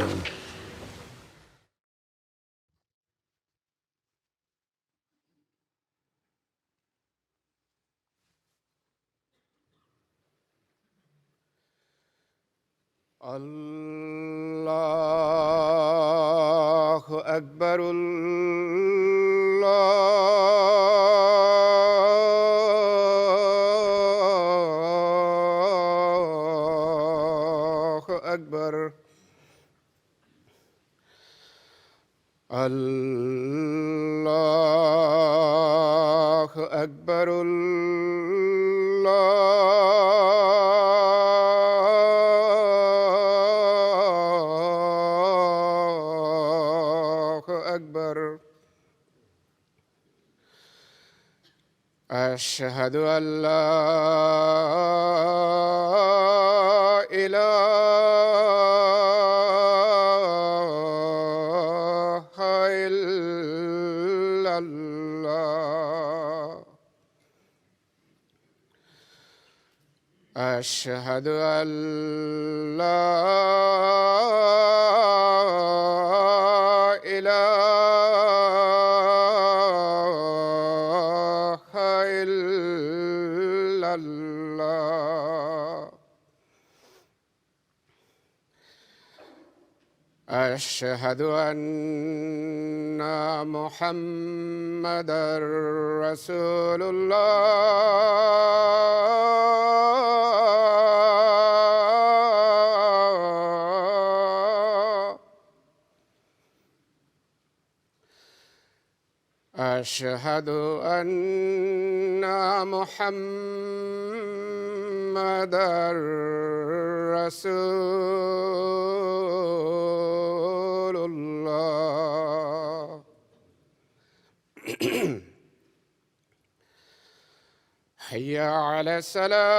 السلام. الله أكبر. الله أكبر. الله أكبر. الله أكبر. أشهد أن لا إله إلا الله. أشهد أن لا إله إلا الله. أشهد أن محمدًا رسول الله. أشهد أن محمدًا رسول الله. حي على الصلاة.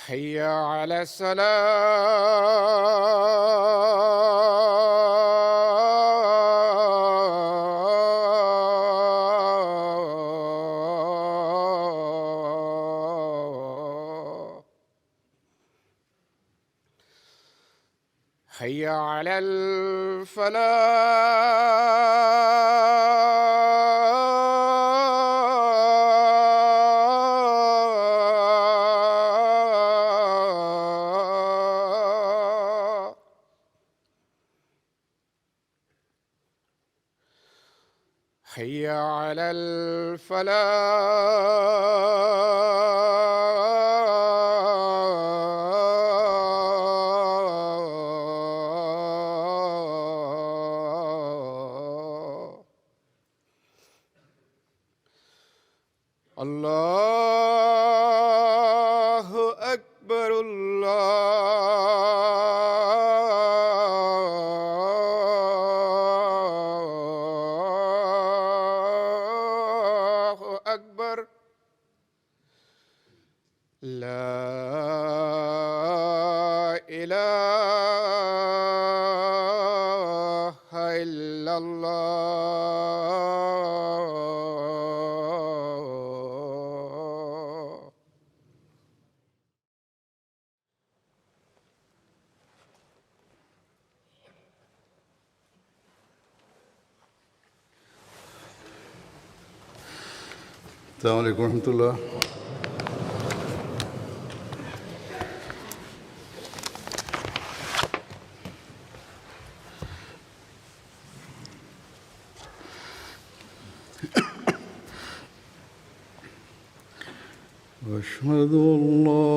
حي على الصلاة. حي على الفلاح. حي على الفلاح. الله أكبر. الله أكبر. لا إله إلا الله. السلام عليكم ورحمة الله. أشهد أن لا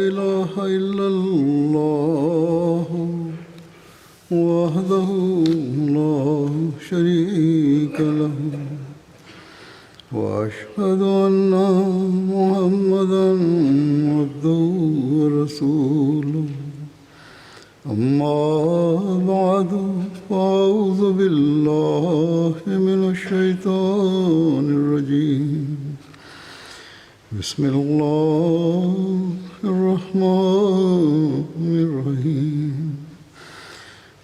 إله إلا الله وحده لا شريك له وأشهد أن محمدًا عبده ورسوله. أما بعد فأعوذ بالله من الشيطان الرجيم. بسم الله الرحمن الرحيم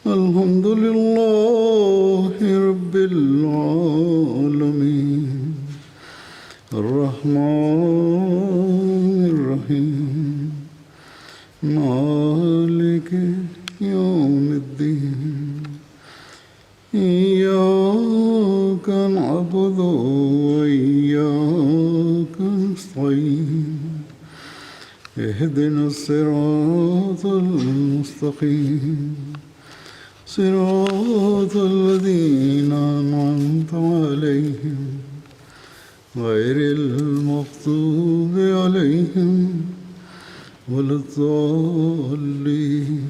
الحمد لله رب العالمين الرحمن الرحيم مالك يوم الدين إياك نعبد وإياك نستعين اهدنا الصراط المستقيم صراط الذين أنعمت عليهم غير المغضوب عليهم ولا الضالين.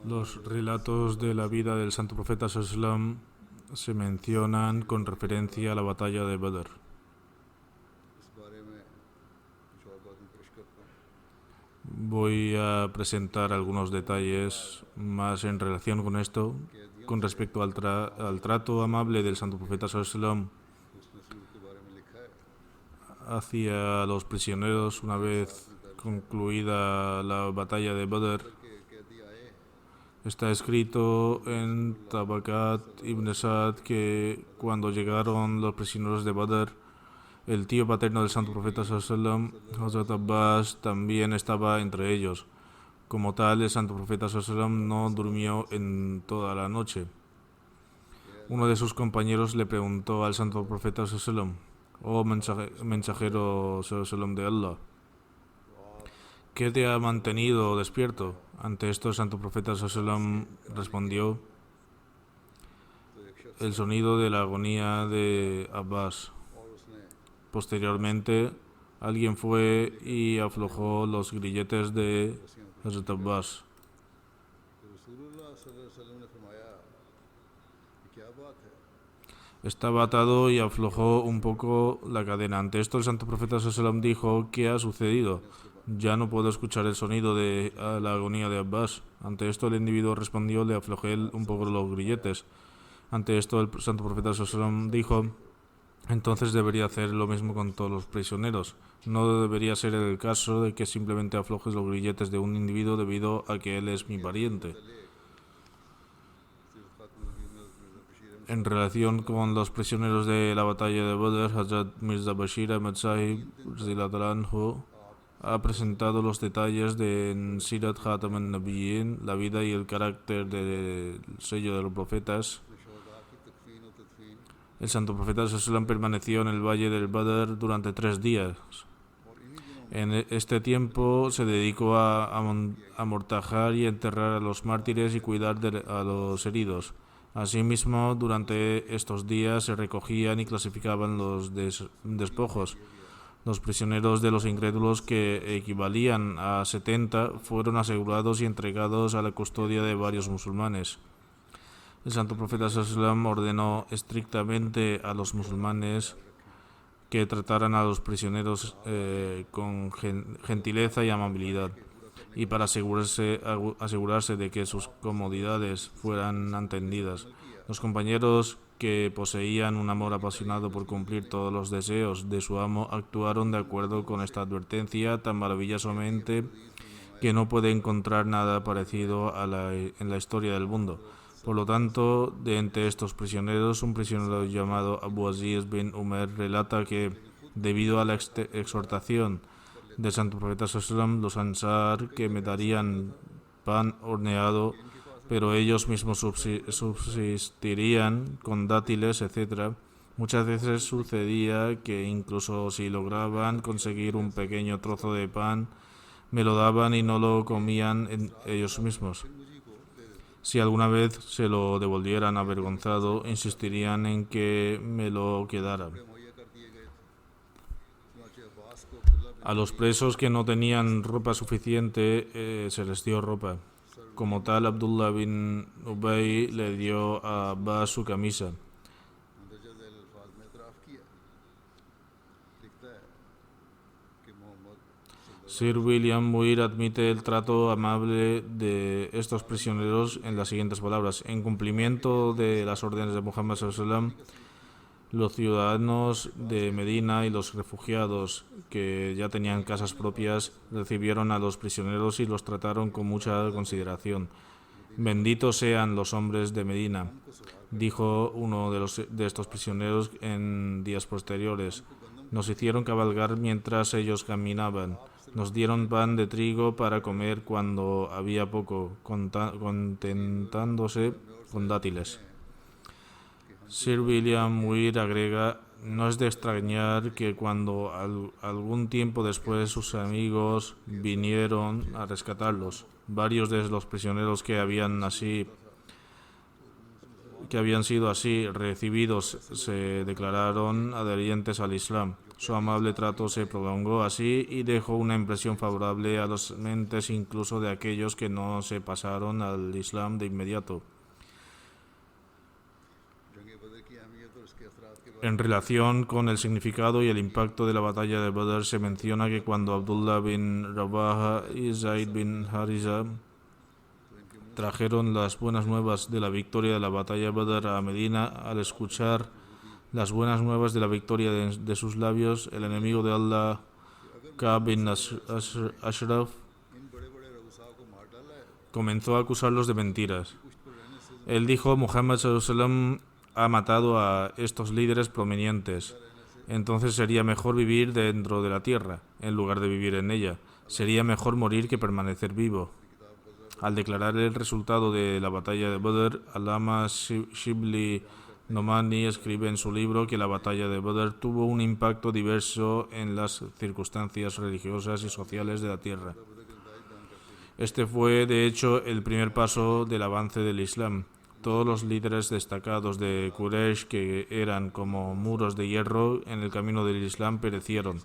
Los relatos de la vida del santo profeta sallam se mencionan con referencia a la batalla de Badr. Voy a presentar algunos detalles más en relación con esto, con respecto al trato amable del santo profeta sallam hacia los prisioneros una vez concluida la batalla de Badr. Está escrito en Tabakat Ibn Sa'd que cuando llegaron los prisioneros de Badr, el tío paterno del santo profeta sallam, Hazrat Abbas, también estaba entre ellos. Como tal, el santo profeta sallam no durmió en toda la noche. Uno de sus compañeros le preguntó al santo profeta sallam: «Oh mensajero sallam de Allah, ¿qué te ha mantenido despierto?». Ante esto el santo profeta sallam respondió: el sonido de la agonía de Abbas. Posteriormente, alguien fue y aflojó los grilletes de Hazrat Abbas. Estaba atado y aflojó un poco la cadena. Ante esto el santo profeta sallam dijo: ¿qué ha sucedido? Ya no puedo escuchar el sonido de la agonía de Abbas. Ante esto el individuo respondió: le aflojé un poco los grilletes. Ante esto el santo profeta sallam dijo: entonces debería hacer lo mismo con todos los prisioneros. No debería ser el caso de que simplemente aflojes los grilletes de un individuo debido a que él es mi pariente. En relación con los prisioneros de la batalla de Badr, Hazrat Mirza Bashir Ahmad Sahib ha presentado los detalles de Sirat Khatam al-Nabiyyin, la vida y el carácter del sello de los profetas. El santo profeta sallam permaneció en el valle del Badr durante 3 días. En este tiempo se dedicó a amortajar y enterrar a los mártires y cuidar a los heridos. Asimismo, durante estos días se recogían y clasificaban los despojos. Los prisioneros de los incrédulos, que equivalían a 70, fueron asegurados y entregados a la custodia de varios musulmanes. El santo profeta sallam ordenó estrictamente a los musulmanes que trataran a los prisioneros con gentileza y amabilidad, y para asegurarse de que sus comodidades fueran atendidas. Los compañeros, que poseían un amor apasionado por cumplir todos los deseos de su amo, actuaron de acuerdo con esta advertencia tan maravillosamente que no puede encontrar nada parecido en la historia del mundo. Por lo tanto, de entre estos prisioneros, un prisionero llamado Abu Aziz bin Umar relata que, debido a la exhortación del santo profeta sallam, los ansar que me darían pan horneado, pero ellos mismos subsistirían con dátiles, etc. Muchas veces sucedía que incluso si lograban conseguir un pequeño trozo de pan, me lo daban y no lo comían ellos mismos. Si alguna vez se lo devolvieran avergonzado, insistirían en que me lo quedara. A los presos que no tenían ropa suficiente se les dio ropa. Como tal, Abdullah bin Ubay le dio a Abbas su camisa. Sir William Muir admite el trato amable de estos prisioneros en las siguientes palabras: en cumplimiento de las órdenes de Muhammad sallallahu alaihi wasallam, los ciudadanos de Medina y los refugiados que ya tenían casas propias recibieron a los prisioneros y los trataron con mucha consideración. Benditos sean los hombres de Medina, dijo uno de estos prisioneros en días posteriores. Nos hicieron cabalgar mientras ellos caminaban. Nos dieron pan de trigo para comer cuando había poco, contentándose con dátiles. Sir William Muir agrega: no es de extrañar que cuando algún tiempo después sus amigos vinieron a rescatarlos, varios de los prisioneros que habían sido así recibidos se declararon adherentes al Islam. Su amable trato se prolongó así y dejó una impresión favorable a las mentes incluso de aquellos que no se pasaron al Islam de inmediato. En relación con el significado y el impacto de la batalla de Badr, se menciona que cuando Abdullah bin Rawaha y Zaid bin Haritha trajeron las buenas nuevas de la victoria de la batalla de Badr a Medina, al escuchar las buenas nuevas de la victoria de sus labios, el enemigo de Allah, Ka'b bin Ashraf, comenzó a acusarlos de mentiras. Él dijo: Muhammad sallallahu alaihi wasallam ha matado a estos líderes prominentes. Entonces sería mejor vivir dentro de la tierra, en lugar de vivir en ella. Sería mejor morir que permanecer vivo. Al declarar el resultado de la batalla de Badr, Allama Shibli Nomani escribe en su libro que la batalla de Badr tuvo un impacto diverso en las circunstancias religiosas y sociales de la tierra. Este fue, de hecho, el primer paso del avance del Islam. Todos los líderes destacados de Quraysh, que eran como muros de hierro en el camino del Islam, perecieron.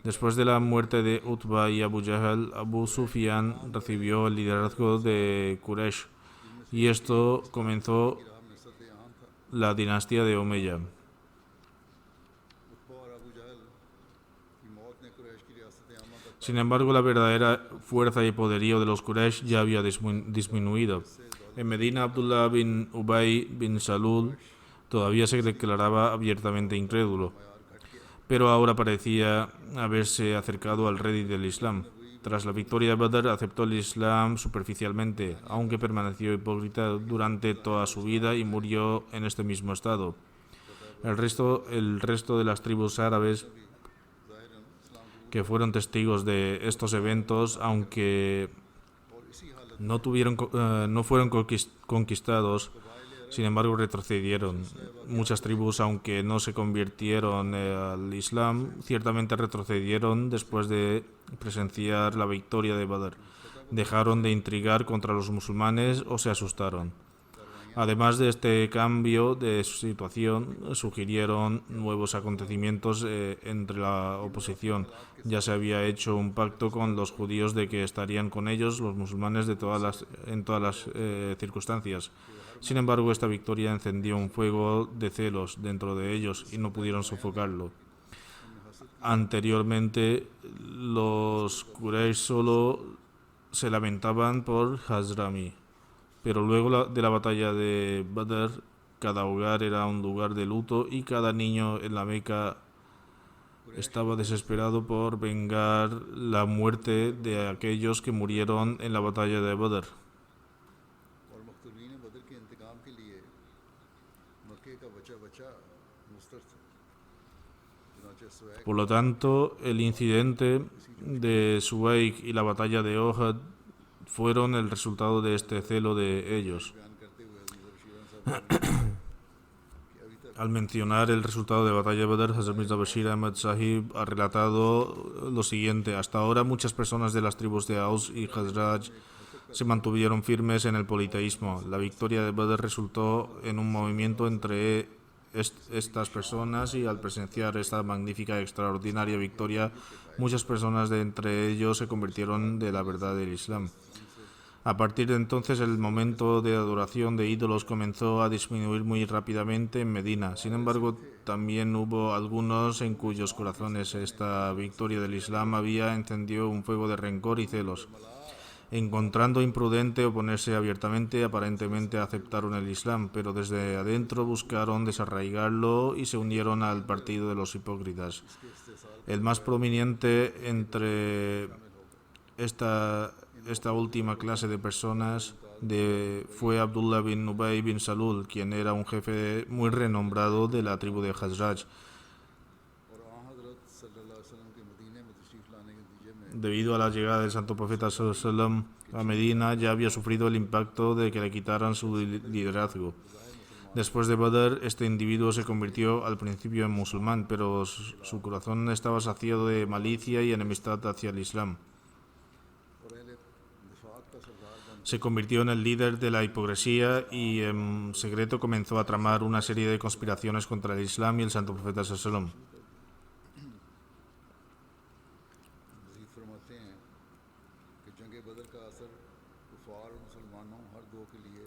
Después de la muerte de Utba y Abu Jahl, Abu Sufyan recibió el liderazgo de Quraysh y esto comenzó la dinastía de Omeya. Sin embargo, la verdadera fuerza y poderío de los Quraysh ya había disminuido. En Medina, Abdullah bin Ubay bin Salul todavía se declaraba abiertamente incrédulo, pero ahora parecía haberse acercado al rey del Islam. Tras la victoria de Badr, aceptó el Islam superficialmente, aunque permaneció hipócrita durante toda su vida y murió en este mismo estado. El resto de las tribus árabes que fueron testigos de estos eventos, aunque no fueron conquistados, sin embargo retrocedieron. Muchas tribus, aunque no se convirtieron al Islam, ciertamente retrocedieron después de presenciar la victoria de Badr. Dejaron de intrigar contra los musulmanes o se asustaron. Además de este cambio de situación, surgieron nuevos acontecimientos entre la oposición. Ya se había hecho un pacto con los judíos de que estarían con ellos los musulmanes en todas las circunstancias. Sin embargo, esta victoria encendió un fuego de celos dentro de ellos y no pudieron sofocarlo. Anteriormente, los Quraysh solo se lamentaban por Hazrami, pero luego de la batalla de Badr, cada hogar era un lugar de luto y cada niño en la Meca estaba desesperado por vengar la muerte de aquellos que murieron en la batalla de Badr. Por lo tanto, el incidente de Suwaik y la batalla de Ohad fueron el resultado de este celo de ellos. Al mencionar el resultado de la batalla de Badr, Hazrat Mirza Bashir Ahmad Sahib ha relatado lo siguiente: hasta ahora muchas personas de las tribus de Aus y Khazraj se mantuvieron firmes en el politeísmo. La victoria de Badr resultó en un movimiento entre estas personas y al presenciar esta magnífica y extraordinaria victoria, muchas personas de entre ellos se convirtieron de la verdad del Islam. A partir de entonces, el momento de adoración de ídolos comenzó a disminuir muy rápidamente en Medina. Sin embargo, también hubo algunos en cuyos corazones esta victoria del Islam había encendido un fuego de rencor y celos. Encontrando imprudente oponerse abiertamente, aparentemente aceptaron el Islam, pero desde adentro buscaron desarraigarlo y se unieron al partido de los hipócritas. El más prominente entre esta última clase de personas fue Abdullah bin Ubay bin Salul, quien era un jefe muy renombrado de la tribu de Khazraj. Debido a la llegada del santo profeta sallallahu alaihi wasallam a Medina, ya había sufrido el impacto de que le quitaran su liderazgo. Después de Badr, este individuo se convirtió al principio en musulmán, pero su corazón estaba saciado de malicia y enemistad hacia el Islam. Se convirtió en el líder de la hipocresía y en secreto comenzó a tramar una serie de conspiraciones contra el Islam y el santo profeta sallallahu alaihi wasallam.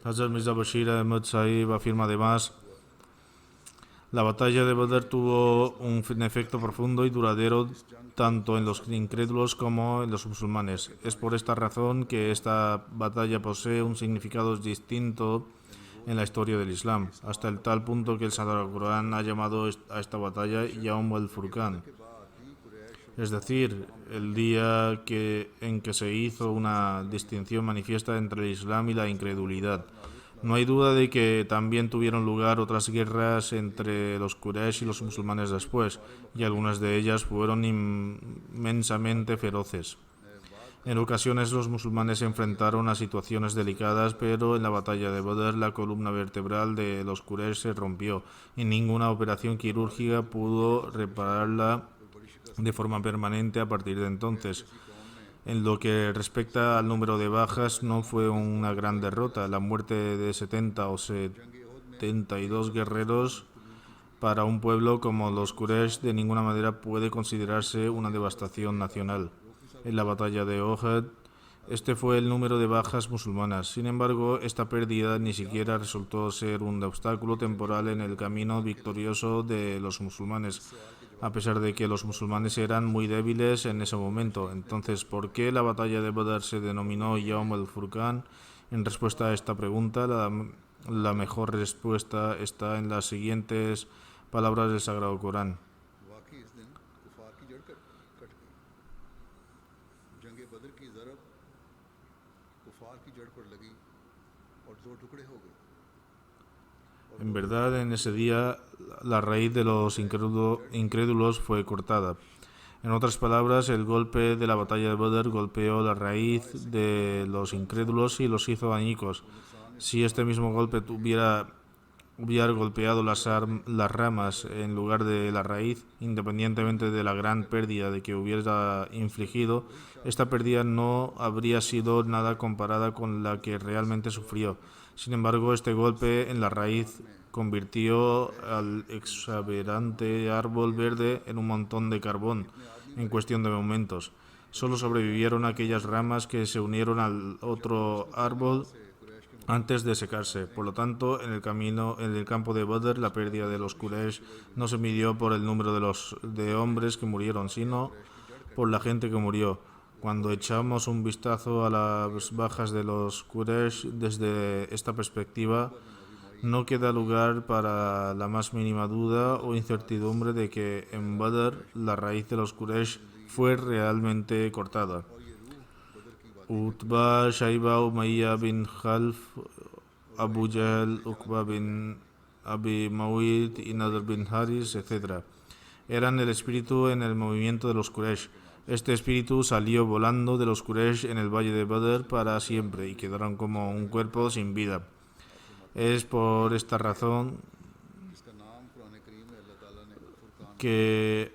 Hazrat Mirza Bashir Ahmad Sahib afirma además: la batalla de Badr tuvo un efecto profundo y duradero tanto en los incrédulos como en los musulmanes. Es por esta razón que esta batalla posee un significado distinto en la historia del Islam, hasta el tal punto que el Sagrado Corán ha llamado a esta batalla Yawm al-Furqan, es decir, el día en que se hizo una distinción manifiesta entre el Islam y la incredulidad. No hay duda de que también tuvieron lugar otras guerras entre los Quraysh y los musulmanes después, y algunas de ellas fueron inmensamente feroces. En ocasiones los musulmanes se enfrentaron a situaciones delicadas, pero en la batalla de Badr la columna vertebral de los Quraysh se rompió y ninguna operación quirúrgica pudo repararla de forma permanente a partir de entonces. En lo que respecta al número de bajas, no fue una gran derrota. La muerte de 70 o 72 guerreros para un pueblo como los Quraysh de ninguna manera puede considerarse una devastación nacional. En la batalla de Uhud, este fue el número de bajas musulmanas. Sin embargo, esta pérdida ni siquiera resultó ser un obstáculo temporal en el camino victorioso de los musulmanes, a pesar de que los musulmanes eran muy débiles en ese momento. Entonces, ¿por qué la batalla de Badr se denominó Yawm al-Furqan? En respuesta a esta pregunta, la mejor respuesta está en las siguientes palabras del Sagrado Corán. En verdad, en ese día, la raíz de los incrédulos fue cortada. En otras palabras, el golpe de la batalla de Badr golpeó la raíz de los incrédulos y los hizo añicos. Si este mismo golpe hubiera golpeado las ramas en lugar de la raíz, independientemente de la gran pérdida de que hubiera infligido, esta pérdida no habría sido nada comparada con la que realmente sufrió. Sin embargo, este golpe en la raíz convirtió al exuberante árbol verde en un montón de carbón en cuestión de momentos. Solo sobrevivieron aquellas ramas que se unieron al otro árbol antes de secarse. Por lo tanto, en el campo de Badr, la pérdida de los Quraysh no se midió por el número de hombres que murieron, sino por la gente que murió. Cuando echamos un vistazo a las bajas de los Quraysh desde esta perspectiva, no queda lugar para la más mínima duda o incertidumbre de que en Badr la raíz de los Quraysh fue realmente cortada. Utba, Shaiba, Umayya bin Khalf, Abu Jahl, Uqba bin Abi Mu'ayt y Nadr bin Haris, etc. eran el espíritu en el movimiento de los Quraysh. Este espíritu salió volando de los Quraysh en el valle de Badr para siempre y quedaron como un cuerpo sin vida. Es por esta razón que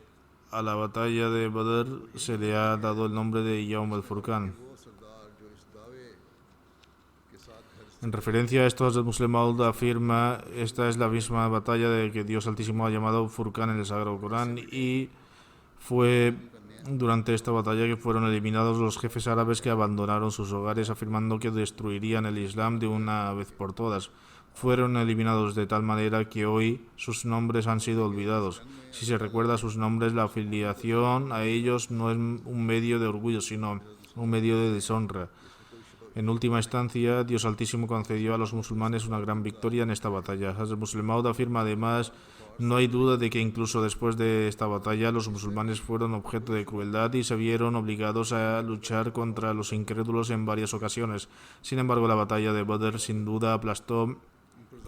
a la batalla de Badr se le ha dado el nombre de Yawm al-Furqan. En referencia a esto, el Muslim Maud afirma: esta es la misma batalla de que Dios Altísimo ha llamado Furqan en el Sagrado Corán y fue durante esta batalla que fueron eliminados los jefes árabes que abandonaron sus hogares afirmando que destruirían el Islam de una vez por todas. Fueron eliminados de tal manera que hoy sus nombres han sido olvidados. Si se recuerda sus nombres, la afiliación a ellos no es un medio de orgullo, sino un medio de deshonra. En última instancia, Dios Altísimo concedió a los musulmanes una gran victoria en esta batalla. Hazrat Muslim Maud afirma además: no hay duda de que incluso después de esta batalla los musulmanes fueron objeto de crueldad y se vieron obligados a luchar contra los incrédulos en varias ocasiones. Sin embargo, la batalla de Badr sin duda aplastó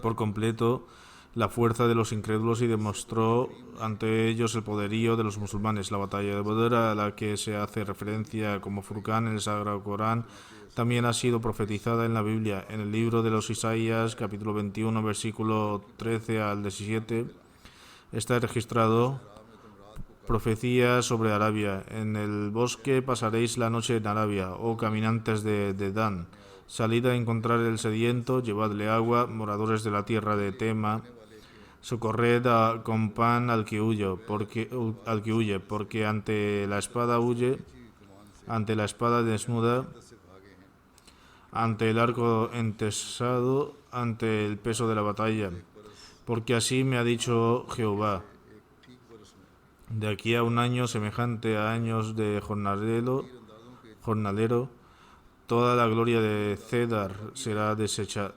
por completo la fuerza de los incrédulos y demostró ante ellos el poderío de los musulmanes. La batalla de Badr, a la que se hace referencia como Furqán en el Sagrado Corán, también ha sido profetizada en la Biblia. En el libro de los Isaías, capítulo 21, versículo 13 al 17, está registrado: profecía sobre Arabia. En el bosque pasaréis la noche en Arabia, oh caminantes de Dan. Salid a encontrar el sediento, llevadle agua, moradores de la tierra de Tema. Socorred con pan al que huye, porque ante la espada huye, ante la espada desnuda, ante el arco entesado, ante el peso de la batalla. Porque así me ha dicho Jehová: de aquí a un año semejante a años de jornalero, toda la gloria de Cedar será deshecha.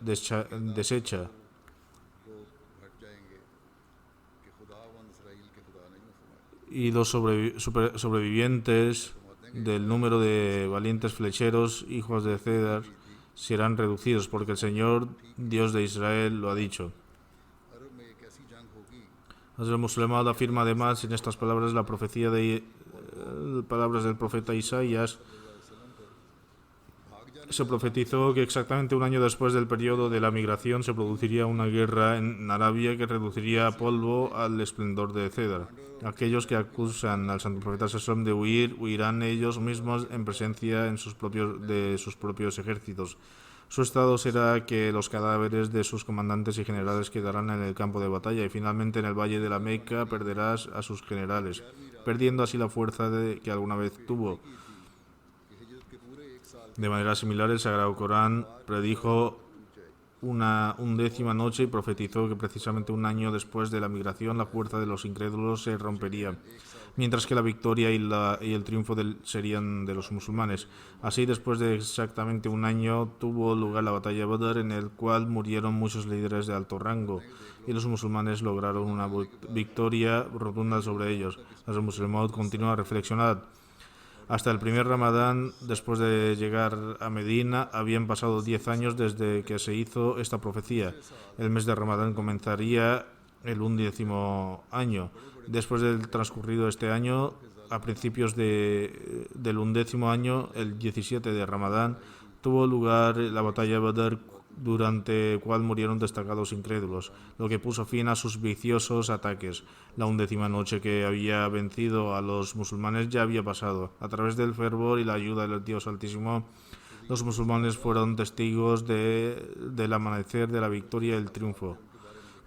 Y los sobrevivientes del número de valientes flecheros, hijos de Cedar, serán reducidos, porque el Señor, Dios de Israel, lo ha dicho. Hazrat Muslim Maud afirma además en estas palabras la profecía de palabras del profeta Isaías. Se profetizó que exactamente un año después del periodo de la migración se produciría una guerra en Arabia que reduciría a polvo al esplendor de Cedar. Aquellos que acusan al santo profeta Sallam de huir, huirán ellos mismos en presencia de sus propios ejércitos. Su estado será que los cadáveres de sus comandantes y generales quedarán en el campo de batalla, y finalmente en el valle de la Meca perderás a sus generales, perdiendo así la fuerza que alguna vez tuvo. De manera similar, el Sagrado Corán predijo una 11ª noche y profetizó que precisamente un año después de la migración la fuerza de los incrédulos se rompería, mientras que la victoria y el triunfo serían de los musulmanes. Así, después de exactamente un año, tuvo lugar la batalla de Badr, en el cual murieron muchos líderes de alto rango, y los musulmanes lograron una victoria rotunda sobre ellos. Hazrat Muslim Maud continúa a reflexionar. Hasta el primer Ramadán, después de llegar a Medina, habían pasado 10 años desde que se hizo esta profecía. El mes de Ramadán comenzaría el 11º año. Después del transcurrido este año, a principios del 11º año, el 17 de Ramadán, tuvo lugar la batalla de Badr, durante el cual murieron destacados incrédulos, lo que puso fin a sus viciosos ataques. La 11ª noche que había vencido a los musulmanes ya había pasado. A través del fervor y la ayuda del Dios Altísimo, los musulmanes fueron testigos del amanecer de la victoria y el triunfo.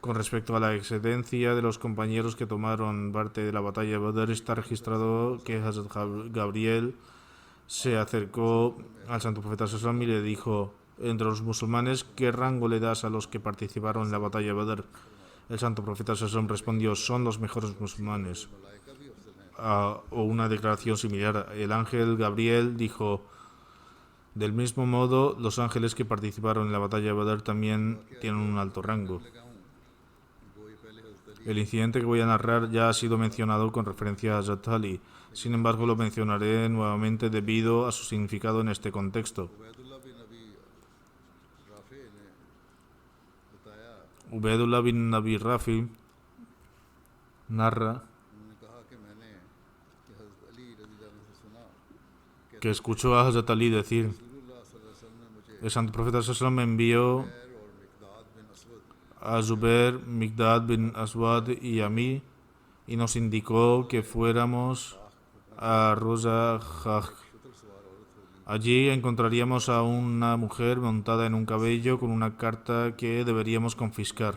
Con respecto a la excedencia de los compañeros que tomaron parte de la batalla de Badr, está registrado que Hazrat Gabriel se acercó al santo profeta Sallam y le dijo: entre los musulmanes, ¿qué rango le das a los que participaron en la batalla de Badr? El santo profeta Sallam respondió: son los mejores musulmanes. O una declaración similar, el ángel Gabriel dijo: del mismo modo, los ángeles que participaron en la batalla de Badr también tienen un alto rango. El incidente que voy a narrar ya ha sido mencionado con referencia a Hazrat Ali. Sin embargo, lo mencionaré nuevamente debido a su significado en este contexto. Ubaidullah bin Abi Rafi narra que escuchó a Hazrat Ali decir: el santo profeta Sallam me envió a Zubair, Miqdad bin Aswad y a mí, y nos indicó que fuéramos a Rosa Haj. Allí encontraríamos a una mujer montada en un caballo con una carta que deberíamos confiscar.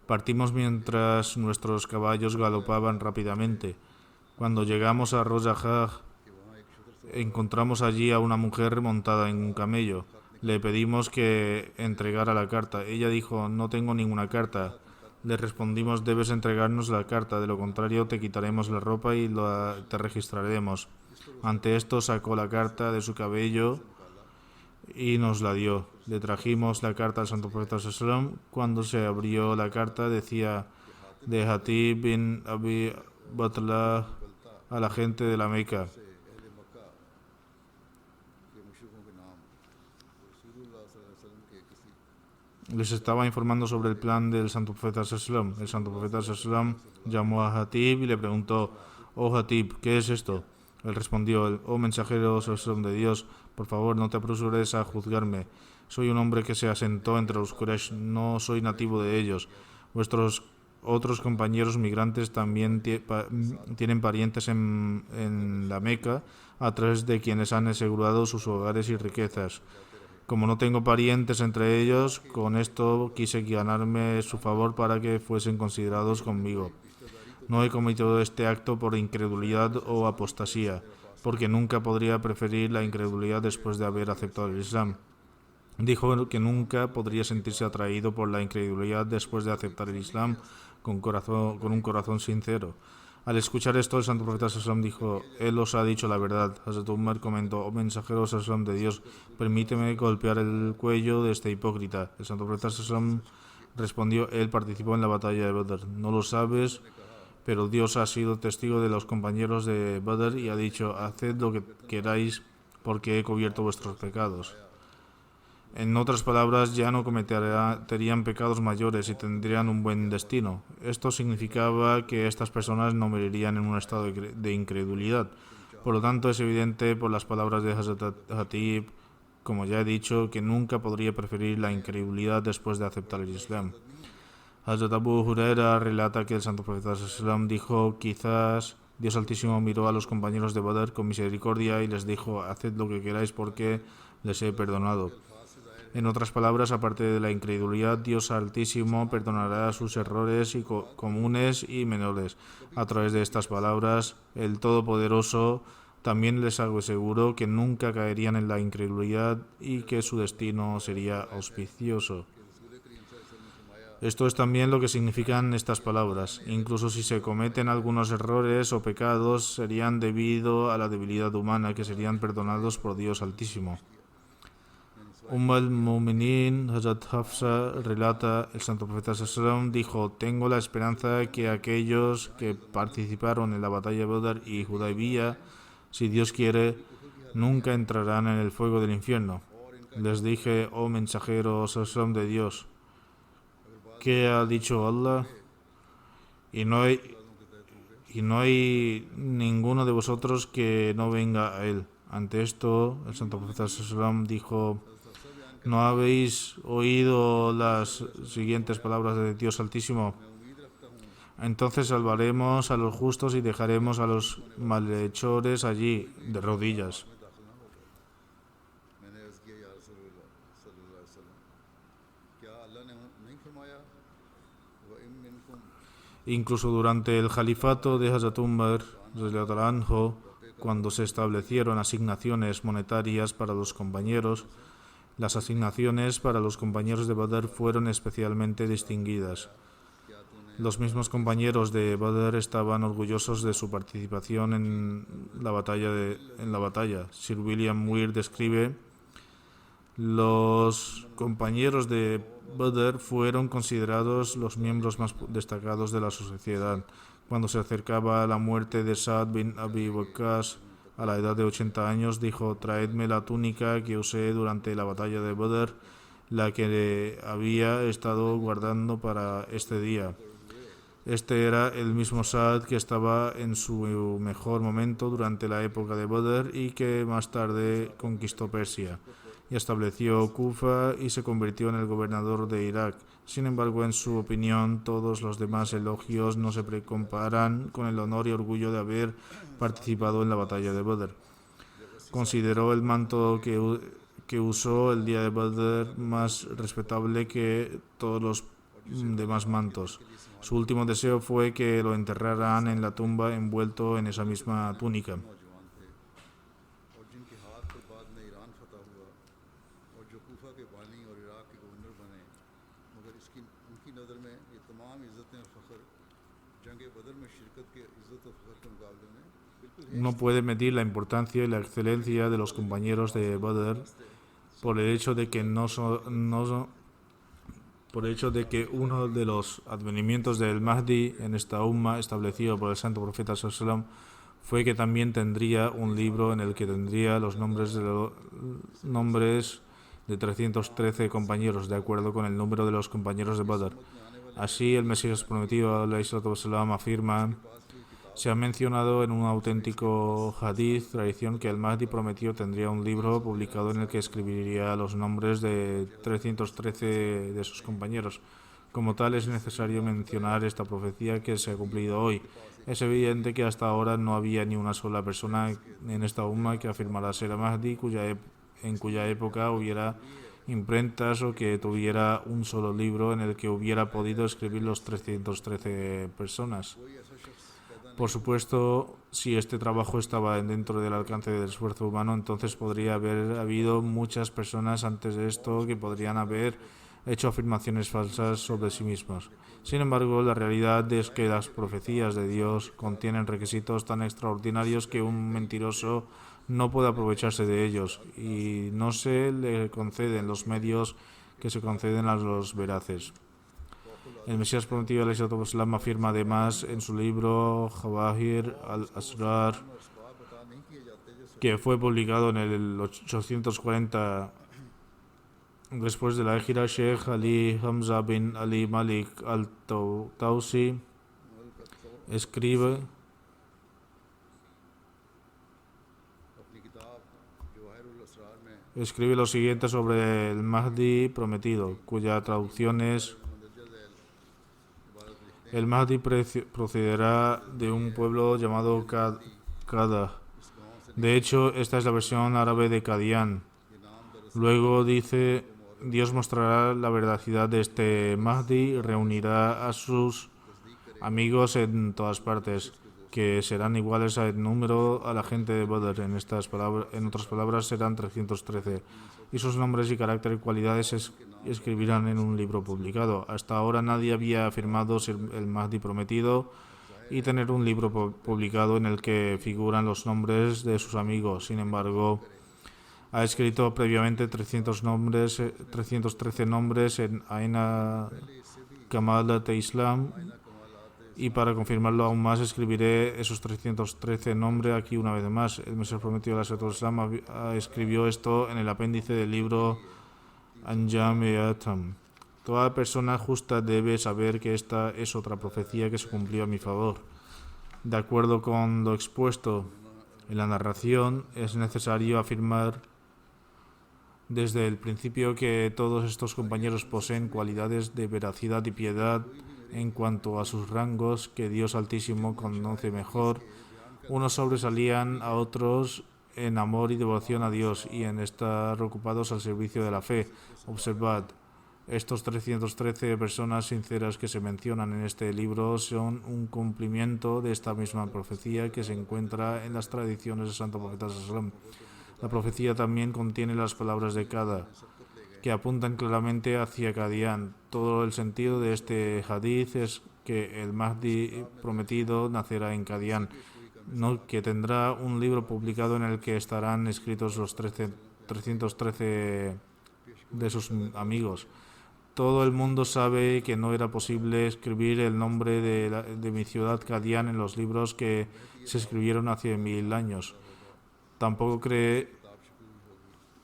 Partimos mientras nuestros caballos galopaban rápidamente. Cuando llegamos a Rojahaj, encontramos allí a una mujer montada en un camello. Le pedimos que entregara la carta. Ella dijo, no tengo ninguna carta. Le respondimos, debes entregarnos la carta, de lo contrario te quitaremos la ropa y te registraremos. Ante esto sacó la carta de su cabello y nos la dio. Le trajimos la carta al Santo Profeta ﷺ. Cuando se abrió la carta decía de Hatib bin Abi Batlah a la gente de la Meca. Les estaba informando sobre el plan del Santo Profeta ﷺ. El Santo Profeta ﷺ llamó a Hatib y le preguntó, oh Hatib, ¿qué es esto? Él respondió, oh mensajero ﷺ de Dios, por favor no te apresures a juzgarme. Soy un hombre que se asentó entre los Quraysh, no soy nativo de ellos. Vuestros otros compañeros migrantes también tienen parientes en la Meca, a través de quienes han asegurado sus hogares y riquezas. Como no tengo parientes entre ellos, con esto quise ganarme su favor para que fuesen considerados conmigo. No he cometido este acto por incredulidad o apostasía, porque nunca podría preferir la incredulidad después de haber aceptado el Islam. Dijo que nunca podría sentirse atraído por la incredulidad después de aceptar el Islam con un corazón sincero. Al escuchar esto, el Santo Profeta ﷺ dijo, él os ha dicho la verdad. Hazrat Umar comentó, oh mensajero ﷺ de Dios, permíteme golpear el cuello de este hipócrita. El Santo Profeta ﷺ respondió, él participó en la batalla de Badr. No lo sabes, pero Dios ha sido testigo de los compañeros de Badr y ha dicho, haced lo que queráis porque he cubierto vuestros pecados. En otras palabras, ya no cometerían pecados mayores y tendrían un buen destino. Esto significaba que estas personas no morirían en un estado de incredulidad. Por lo tanto, es evidente por las palabras de Hazrat Hatib, como ya he dicho, que nunca podría preferir la incredulidad después de aceptar el Islam. Hazrat Abu Huraira relata que el Santo Profeta ﷺ dijo, quizás Dios Altísimo miró a los compañeros de Badr con misericordia y les dijo, haced lo que queráis porque les he perdonado. En otras palabras, aparte de la incredulidad, Dios Altísimo perdonará sus errores comunes y menores. A través de estas palabras, el Todopoderoso también les aseguró que nunca caerían en la incredulidad y que su destino sería auspicioso. Esto es también lo que significan estas palabras. Incluso si se cometen algunos errores o pecados, serían debido a la debilidad humana, que serían perdonados por Dios Altísimo. al-Mu'minin Hazrat Hafsa relata, el Santo Profeta ﷺ dijo, tengo la esperanza que aquellos que participaron en la batalla de Badr y Hudaybiyah, si Dios quiere, nunca entrarán en el fuego del infierno. Les dije, oh mensajero ﷺ de Dios, ¿qué ha dicho Allah? Y no hay ninguno de vosotros que no venga a él. Ante esto, el Santo Profeta ﷺ dijo, ¿no habéis oído las siguientes palabras de Dios Altísimo? Entonces salvaremos a los justos y dejaremos a los malhechores allí, de rodillas. Incluso durante el califato de Hazrat Umar, cuando se establecieron asignaciones monetarias para los compañeros, las asignaciones para los compañeros de Badr fueron especialmente distinguidas. Los mismos compañeros de Badr estaban orgullosos de su participación en la batalla. Sir William Weir describe: los compañeros de Badr fueron considerados los miembros más destacados de la sociedad. Cuando se acercaba la muerte de Sa'd bin Abi Waqqas a la edad de 80 años, dijo: traedme la túnica que usé durante la batalla de Badr, la que había estado guardando para este día. Este era el mismo Sa'd que estaba en su mejor momento durante la época de Badr y que más tarde conquistó Persia y estableció Kufa y se convirtió en el gobernador de Irak. Sin embargo, en su opinión, todos los demás elogios no se comparan con el honor y orgullo de haber participado en la batalla de Badr. Consideró el manto que usó el día de Badr más respetable que todos los demás mantos. Su último deseo fue que lo enterraran en la tumba envuelto en esa misma túnica. नौजवान थे और जिनके हाथ पर बाद में ईरान फतह हुआ और जो कूफा के वाली और इराक के गवर्नर बने, मगर इसकी उनकी नज़र में ये तमाम इज़्ज़तें और फ़ख्र जंग बदर में शिरकत के इज़्ज़त और फ़ख्र के मुकाबले में बिल्कुल Uno puede medir la importancia y la excelencia de los compañeros de Badr por el hecho de que por el hecho de que uno de los advenimientos del Mahdi en esta umma establecido por el santo profeta sallallahu fue que también tendría un libro en el que tendría los nombres de 313 compañeros, de acuerdo con el número de los compañeros de Badr. Así, el Mesías prometido, alayhi salatu wassalam, afirma: se ha mencionado en un auténtico hadith, tradición, que el Mahdi prometido tendría un libro publicado en el que escribiría los nombres de 313 de sus compañeros. Como tal, es necesario mencionar esta profecía que se ha cumplido hoy. Es evidente que hasta ahora no había ni una sola persona en esta umma que afirmara ser el Mahdi, en cuya época hubiera imprentas o que tuviera un solo libro en el que hubiera podido escribir los 313 personas. Por supuesto, si este trabajo estaba dentro del alcance del esfuerzo humano, entonces podría haber habido muchas personas antes de esto que podrían haber hecho afirmaciones falsas sobre sí mismos. Sin embargo, la realidad es que las profecías de Dios contienen requisitos tan extraordinarios que un mentiroso no puede aprovecharse de ellos y no se le conceden los medios que se conceden a los veraces. El Mesías prometido alayhi salatu wassalam afirma además en su libro Jawahir al-Asrar, que fue publicado en el 840 después de la Hijra, Sheikh Ali Hamza bin Ali Malik al-Tausi escribe lo siguiente sobre el Mahdi prometido, cuya traducción es: el Mahdi procederá de un pueblo llamado Qada. De hecho, esta es la versión árabe de Qadian. Luego dice: Dios mostrará la veracidad de este Mahdi y reunirá a sus amigos en todas partes, que serán iguales en número a la gente de Badr. En otras palabras, serán 313. Y sus nombres y carácter y cualidades escribirán en un libro publicado. Hasta ahora nadie había afirmado ser el Mahdi prometido y tener un libro publicado en el que figuran los nombres de sus amigos. Sin embargo, ha escrito previamente 313 nombres en Aina Kamalat Islam, y para confirmarlo aún más escribiré esos 313 nombres aquí una vez más. El Mesías prometido alayhi salatu wassalam escribió esto en el apéndice del libro Anjam-e-Atam. Toda persona justa debe saber que esta es otra profecía que se cumplió a mi favor. De acuerdo con lo expuesto en la narración, es necesario afirmar desde el principio que todos estos compañeros poseen cualidades de veracidad y piedad en cuanto a sus rangos que Dios Altísimo conoce mejor. Unos sobresalían a otros en amor y devoción a Dios y en estar ocupados al servicio de la fe. Observad, estos 313 personas sinceras que se mencionan en este libro son un cumplimiento de esta misma profecía que se encuentra en las tradiciones del Santo Profeta sallallahu alaihi wasallam. La profecía también contiene las palabras de Qada, que apuntan claramente hacia Qadian. Todo el sentido de este hadith es que el Mahdi prometido nacerá en Qadian, no que tendrá un libro publicado en el que estarán escritos los 313 de sus amigos. Todo el mundo sabe que no era posible escribir el nombre de mi ciudad Qadian en los libros que se escribieron hace 1000 años. Tampoco creé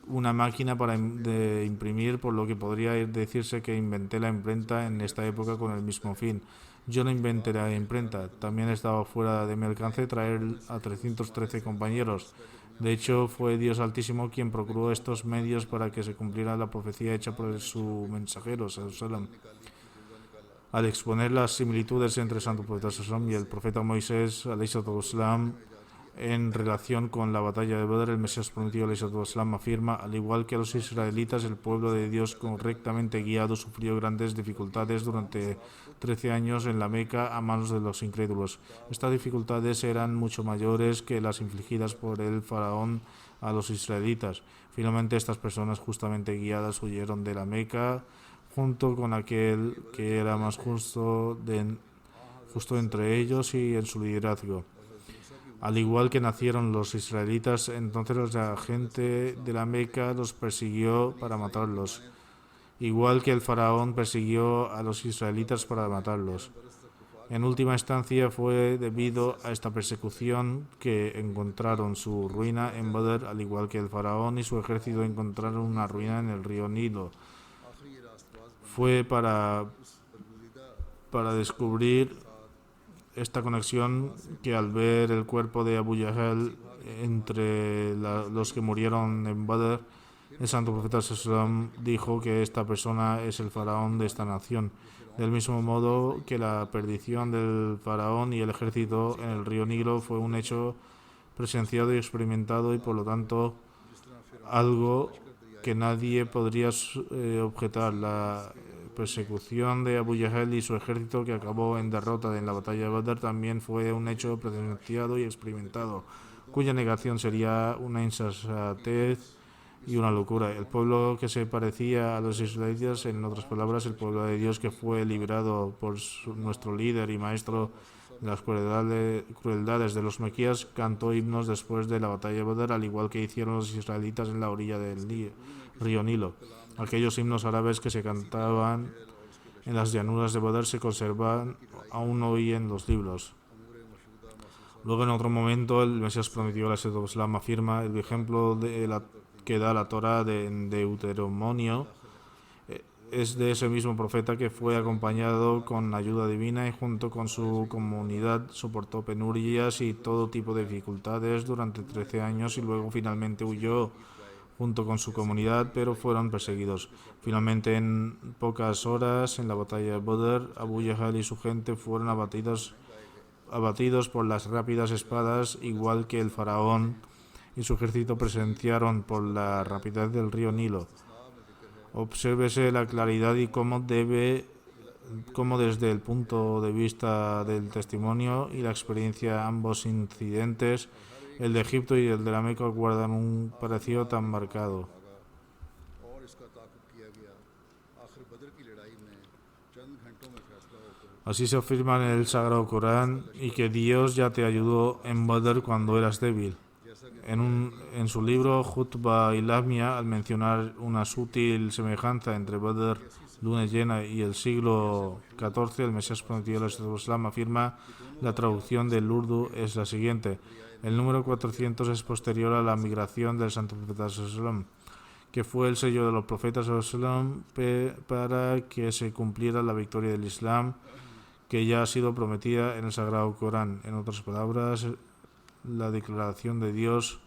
una máquina de imprimir, por lo que podría decirse que inventé la imprenta en esta época con el mismo fin. Yo no inventé la imprenta. También estaba fuera de mi alcance traer a 313 compañeros. De hecho, fue Dios Altísimo quien procuró estos medios para que se cumpliera la profecía hecha por su mensajero, sallam. Al exponer las similitudes entre el Santo Profeta sallam y el profeta Moisés, alayhi salatu wassalam, En relación con la batalla de Badr, el Mesías prometido al-Islam afirma: al igual que los israelitas, el pueblo de Dios correctamente guiado sufrió grandes dificultades durante 13 años en la Meca a manos de los incrédulos. Estas dificultades eran mucho mayores que las infligidas por el faraón a los israelitas. Finalmente, estas personas justamente guiadas huyeron de la Meca junto con aquel que era más justo entre ellos y en su liderazgo. Al igual que nacieron los israelitas, entonces la gente de la Meca los persiguió para matarlos, igual que el faraón persiguió a los israelitas para matarlos. En última instancia fue debido a esta persecución que encontraron su ruina en Badr, al igual que el faraón y su ejército encontraron una ruina en el río Nilo. Fue para descubrir esta conexión que al ver el cuerpo de Abu Jahl entre los que murieron en Badr, el santo profeta sallam dijo que esta persona es el faraón de esta nación. Del mismo modo que la perdición del faraón y el ejército en el río Nilo fue un hecho presenciado y experimentado y por lo tanto algo que nadie podría objetar. La persecución de Abu Jahl y su ejército, que acabó en derrota en la batalla de Badr, también fue un hecho presenciado y experimentado, cuya negación sería una insensatez y una locura. El pueblo que se parecía a los israelitas, en otras palabras, el pueblo de Dios que fue liberado por nuestro líder y maestro de las crueldades de los mequías, cantó himnos después de la batalla de Badr, al igual que hicieron los israelitas en la orilla del río Nilo. Aquellos himnos árabes que se cantaban en las llanuras de Badr se conservan aún hoy en los libros. Luego, en otro momento, el Mesías prometido al-Islam afirma: el ejemplo que da la Torá de Deuteronomio es de ese mismo profeta que fue acompañado con ayuda divina y junto con su comunidad soportó penurias y todo tipo de dificultades durante 13 años y luego finalmente huyó junto con su comunidad, pero fueron perseguidos. Finalmente, en pocas horas, en la batalla de Badr, Abu Jahl y su gente fueron abatidos por las rápidas espadas, igual que el faraón y su ejército presenciaron por la rapidez del río Nilo. Obsérvese la claridad y cómo desde el punto de vista del testimonio y la experiencia, ambos incidentes, el de Egipto y el de la Meca, guardan un parecido tan marcado. Así se afirma en el Sagrado Corán, y que Dios ya te ayudó en Badr cuando eras débil. En su libro Jutba Ilamia, al mencionar una sutil semejanza entre Badr, luna llena, y el siglo XIV, el Mesías prometido al-Islam afirma: la traducción del urdu es la siguiente: el número 400 es posterior a la migración del santo profeta sallam, que fue el sello de los profetas sallam para que se cumpliera la victoria del Islam, que ya ha sido prometida en el Sagrado Corán. En otras palabras, la declaración de Dios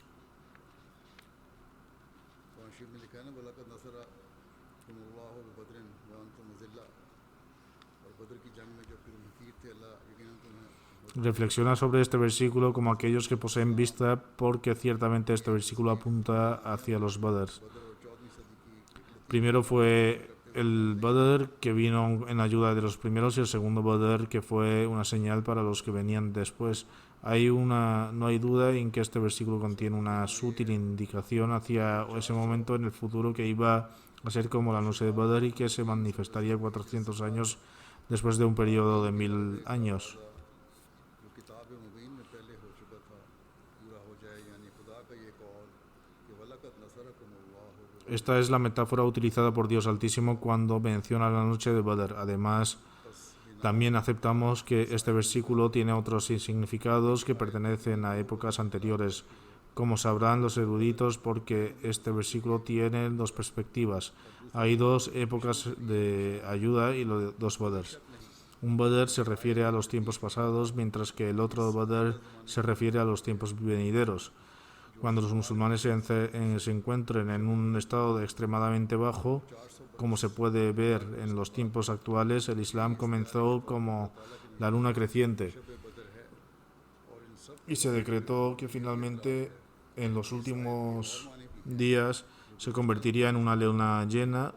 reflexiona sobre este versículo como aquellos que poseen vista, porque ciertamente este versículo apunta hacia los Badrs. Primero fue el Badr que vino en ayuda de los primeros y el segundo Badr que fue una señal para los que venían después. No hay duda en que este versículo contiene una sutil indicación hacia ese momento en el futuro que iba a ser como la noche de Badr y que se manifestaría 400 años después de un periodo de 1000 años. Esta es la metáfora utilizada por Dios Altísimo cuando menciona la noche de Badr. Además, también aceptamos que este versículo tiene otros significados que pertenecen a épocas anteriores, como sabrán los eruditos, porque este versículo tiene dos perspectivas. Hay dos épocas de ayuda y dos Badrs. Un Badr se refiere a los tiempos pasados, mientras que el otro Badr se refiere a los tiempos venideros. Cuando los musulmanes se encuentren en un estado extremadamente bajo, como se puede ver en los tiempos actuales, el Islam comenzó como la luna creciente. y se decretó que finalmente en los últimos días se convertiría en una luna llena,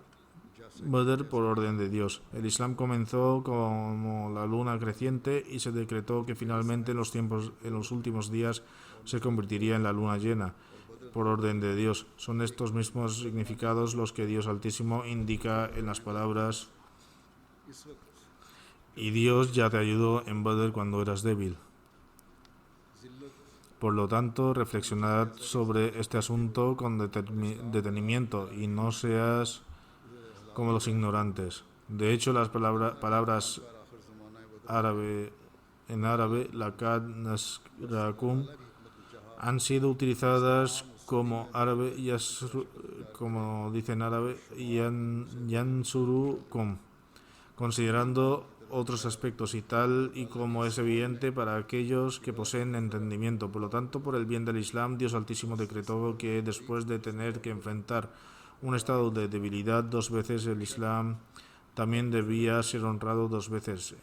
Badr, por orden de Dios. El Islam comenzó como la luna creciente y se decretó que finalmente en los últimos días se convertiría en la luna llena, por orden de Dios. Son estos mismos significados los que Dios Altísimo indica en las palabras: y Dios ya te ayudó en Badr cuando eras débil. Por lo tanto, reflexionad sobre este asunto con detenimiento y no seas como los ignorantes. De hecho, las palabras en árabe, laqad nasrakum, han sido utilizadas como árabe, como dice en árabe, yansurukum, considerando otros aspectos y tal y como es evidente para aquellos que poseen entendimiento. Por lo tanto, por el bien del Islam, Dios Altísimo decretó que después de tener que enfrentar un estado de debilidad 2 veces, el Islam también debía ser honrado 2 veces.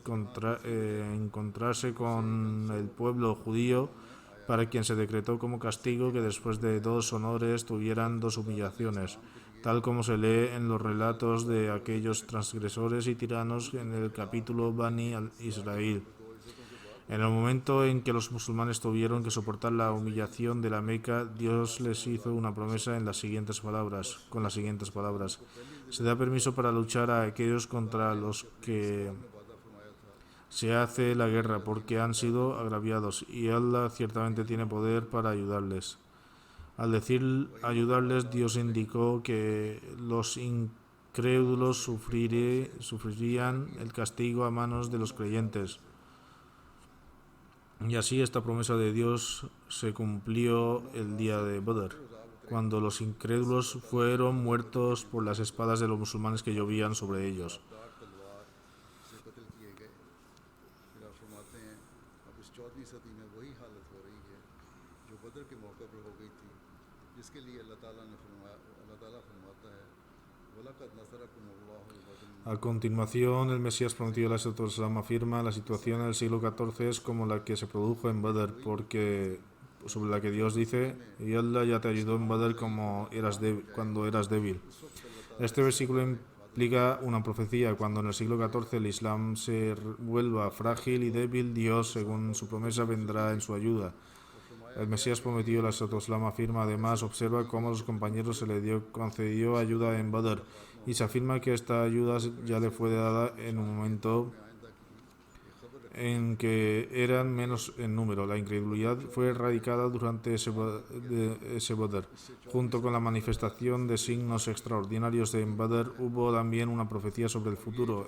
Encontrarse con el pueblo judío, para quien se decretó como castigo que después de 2 honores tuvieran 2 humillaciones, tal como se lee en los relatos de aquellos transgresores y tiranos en el capítulo Bani al-Israel. En el momento en que los musulmanes tuvieron que soportar la humillación de la Meca, Dios les hizo una promesa con las siguientes palabras: se da permiso para luchar a aquellos contra los que se hace la guerra porque han sido agraviados, y Allah ciertamente tiene poder para ayudarles. Al decir ayudarles, Dios indicó que los incrédulos sufrirían el castigo a manos de los creyentes. Y así esta promesa de Dios se cumplió el día de Badr, cuando los incrédulos fueron muertos por las espadas de los musulmanes que llovían sobre ellos. A continuación, el Mesías prometido alaihi salam afirma: la situación en el siglo XIV es como la que se produjo en Badr, sobre la que Dios dice: y Allah ya te ayudó en Badr cuando eras débil. Este versículo implica una profecía. Cuando en el siglo XIV el Islam se vuelva frágil y débil, Dios, según su promesa, vendrá en su ayuda. El Mesías prometido alaihi salam afirma además: observa cómo a los compañeros se le concedió ayuda en Badr, y se afirma que esta ayuda ya le fue dada en un momento en que eran menos en número. La incredulidad fue erradicada durante ese Badr. Junto con la manifestación de signos extraordinarios en Badr, hubo también una profecía sobre el futuro.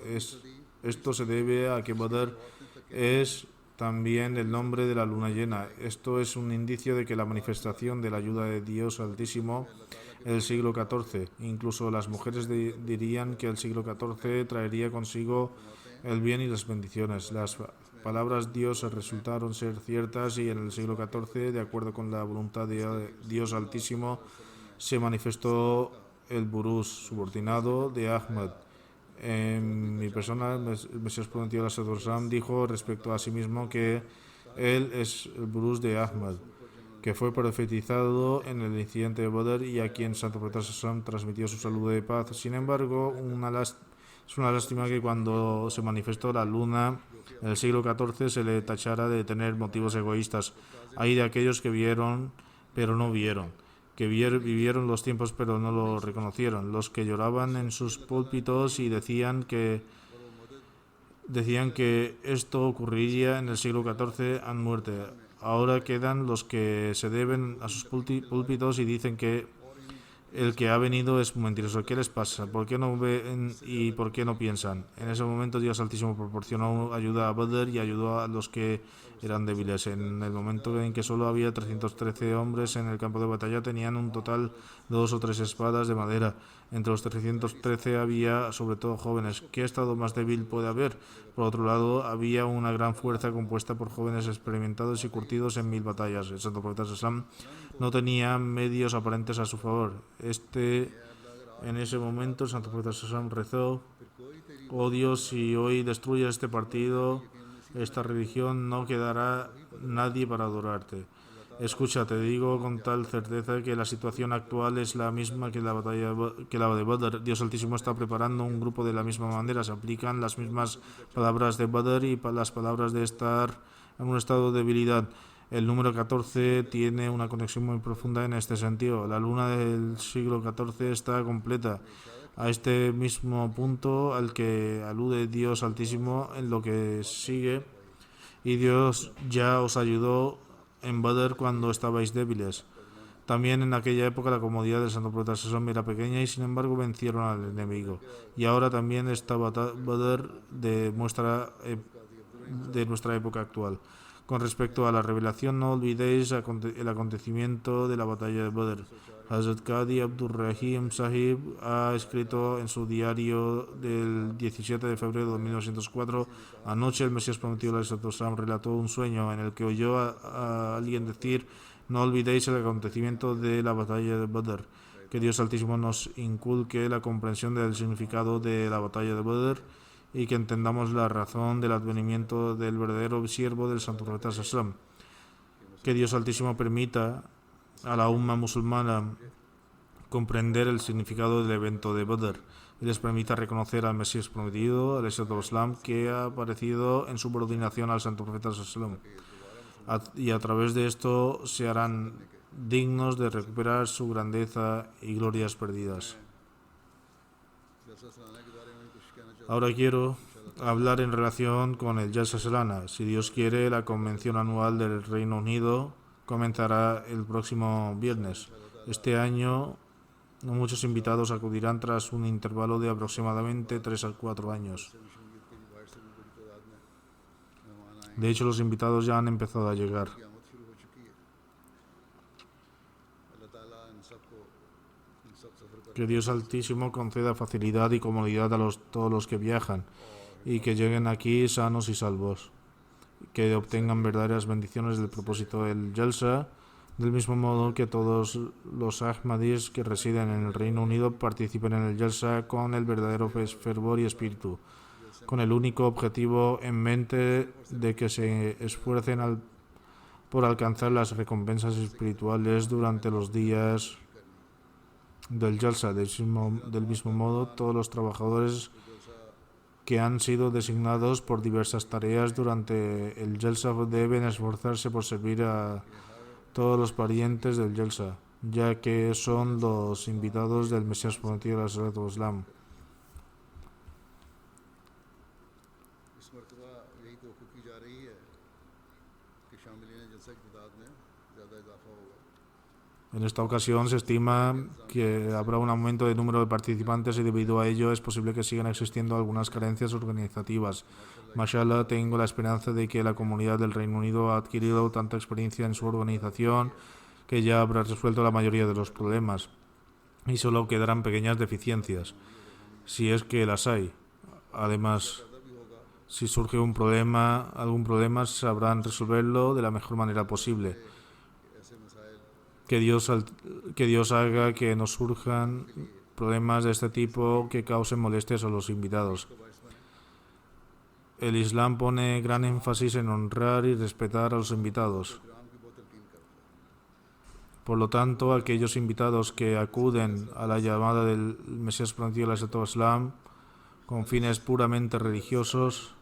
Esto se debe a que Badr es también el nombre de la luna llena. Esto es un indicio de que la manifestación de la ayuda de Dios Altísimo en el siglo XIV. Incluso las mujeres dirían que el siglo XIV traería consigo el bien y las bendiciones. Las palabras Dios resultaron ser ciertas, y en el siglo XIV, de acuerdo con la voluntad de Dios Altísimo, se manifestó el Buruz subordinado de Ahmad. En mi persona, el Mesías prometido alaihi salam dijo respecto a sí mismo que él es el Buruz de Ahmad, que fue profetizado en el incidente de Badr y a quien Santo Profeta Sassam transmitió su saludo de paz. Sin embargo, es una lástima que cuando se manifestó la luna en el siglo XIV se le tachara de tener motivos egoístas. Hay de aquellos que vieron pero no vieron, que vivieron los tiempos pero no lo reconocieron, los que lloraban en sus púlpitos y decían que esto ocurriría en el siglo XIV han muerto. Ahora quedan los que se deben a sus púlpitos y dicen que el que ha venido es mentiroso. ¿Qué les pasa? ¿Por qué no ven y por qué no piensan? En ese momento Dios Altísimo proporcionó ayuda a Badr y ayudó a los que eran débiles. En el momento en que solo había 313 hombres en el campo de batalla, tenían un total de 2 o 3 espadas de madera. Entre los 313 había sobre todo jóvenes. ¿Qué estado más débil puede haber? Por otro lado, había una gran fuerza compuesta por jóvenes experimentados y curtidos en 1000 batallas. El Santo Profeta Sassam no tenía medios aparentes a su favor. En ese momento el Santo Profeta Sassam rezó: oh Dios, si hoy destruyes este partido, esta religión no quedará nadie para adorarte. Escucha, te digo con tal certeza que la situación actual es la misma que la de Badr. Dios Altísimo está preparando un grupo de la misma manera. Se aplican las mismas palabras de Badr y las palabras de estar en un estado de debilidad. El número 14 tiene una conexión muy profunda en este sentido. La luna del siglo XIV está completa. A este mismo punto al que alude Dios Altísimo en lo que sigue. Y Dios ya os ayudó en Badr cuando estabais débiles. También en aquella época la comodidad del santo profeta Sasam era pequeña y sin embargo vencieron al enemigo. Y ahora también está Badr de nuestra época actual. Con respecto a la revelación, no olvidéis el acontecimiento de la batalla de Badr. Hazrat Qadi Abdurrahim Sahib ha escrito en su diario del 17 de febrero de 1904: anoche el Mesías prometido relató un sueño en el que oyó a alguien decir: no olvidéis el acontecimiento de la batalla de Badr. Que Dios Altísimo nos inculque la comprensión del significado de la batalla de Badr y que entendamos la razón del advenimiento del verdadero siervo del santo profeta Sallam. Que Dios Altísimo permita a la umma musulmana comprender el significado del evento de Badr y les permita reconocer al Mesías prometido, al Islam, que ha aparecido en subordinación al santo profeta Sallam. Y a través de esto se harán dignos de recuperar su grandeza y glorias perdidas. Ahora quiero hablar en relación con el Jalsa Salana. Si Dios quiere, la convención anual del Reino Unido comenzará el próximo viernes. Este año muchos invitados acudirán tras un intervalo de aproximadamente 3 a 4 años. De hecho, los invitados ya han empezado a llegar. Que Dios Altísimo conceda facilidad y comodidad a todos los que viajan y que lleguen aquí sanos y salvos. Que obtengan verdaderas bendiciones del propósito del Jalsa, del mismo modo que todos los Ahmadis que residen en el Reino Unido participen en el Jalsa con el verdadero fervor y espíritu, con el único objetivo en mente de que se esfuercen por alcanzar las recompensas espirituales durante los días del Jalsa. Del mismo modo, todos los trabajadores que han sido designados por diversas tareas durante el Jalsa deben esforzarse por servir a todos los parientes del Jalsa, ya que son los invitados del Mesías prometido al Salatu Islam. En esta ocasión se estima que habrá un aumento del número de participantes y debido a ello es posible que sigan existiendo algunas carencias organizativas. Mashallah, tengo la esperanza de que la comunidad del Reino Unido ha adquirido tanta experiencia en su organización que ya habrá resuelto la mayoría de los problemas y solo quedarán pequeñas deficiencias, si es que las hay. Además, si surge algún problema, sabrán resolverlo de la mejor manera posible. Que Dios haga que no surjan problemas de este tipo que causen molestias a los invitados. El Islam pone gran énfasis en honrar y respetar a los invitados. Por lo tanto, aquellos invitados que acuden a la llamada del Mesías prometido al Islam con fines puramente religiosos,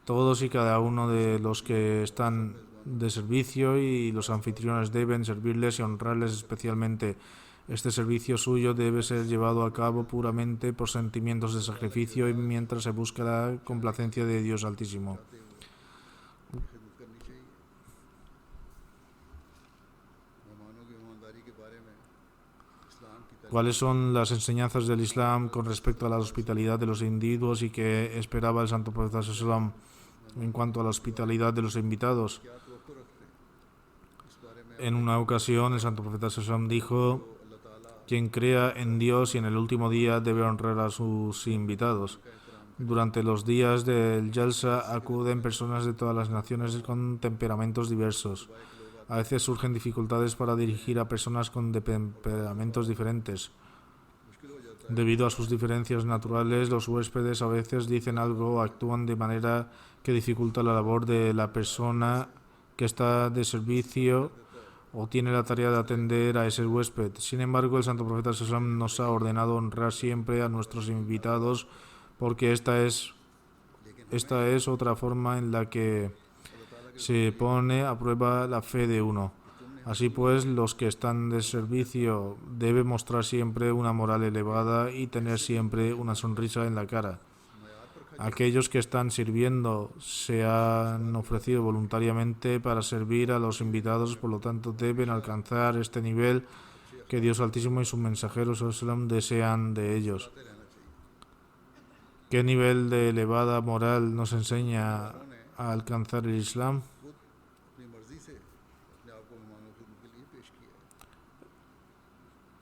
todos y cada uno de los que están de servicio y los anfitriones deben servirles y honrarles especialmente. Este servicio suyo debe ser llevado a cabo puramente por sentimientos de sacrificio y mientras se busca la complacencia de Dios Altísimo. ¿Cuáles son las enseñanzas del Islam con respecto a la hospitalidad de los individuos y qué esperaba el Santo Profeta Sallam en cuanto a la hospitalidad de los invitados? En una ocasión, el Santo Profeta Sallam dijo: quien crea en Dios y en el último día debe honrar a sus invitados. Durante los días del Jalsa acuden personas de todas las naciones con temperamentos diversos. A veces surgen dificultades para dirigir a personas con temperamentos diferentes. Debido a sus diferencias naturales, los huéspedes a veces dicen algo o actúan de manera que dificulta la labor de la persona que está de servicio o tiene la tarea de atender a ese huésped. Sin embargo, el Santo Profeta ﷺ nos ha ordenado honrar siempre a nuestros invitados porque esta es otra forma en la que se pone a prueba la fe de uno. Así pues, los que están de servicio deben mostrar siempre una moral elevada y tener siempre una sonrisa en la cara. Aquellos que están sirviendo se han ofrecido voluntariamente para servir a los invitados, por lo tanto deben alcanzar este nivel que Dios Altísimo y su mensajero ﷺ desean de ellos. ¿Qué nivel de elevada moral nos enseña a alcanzar el Islam?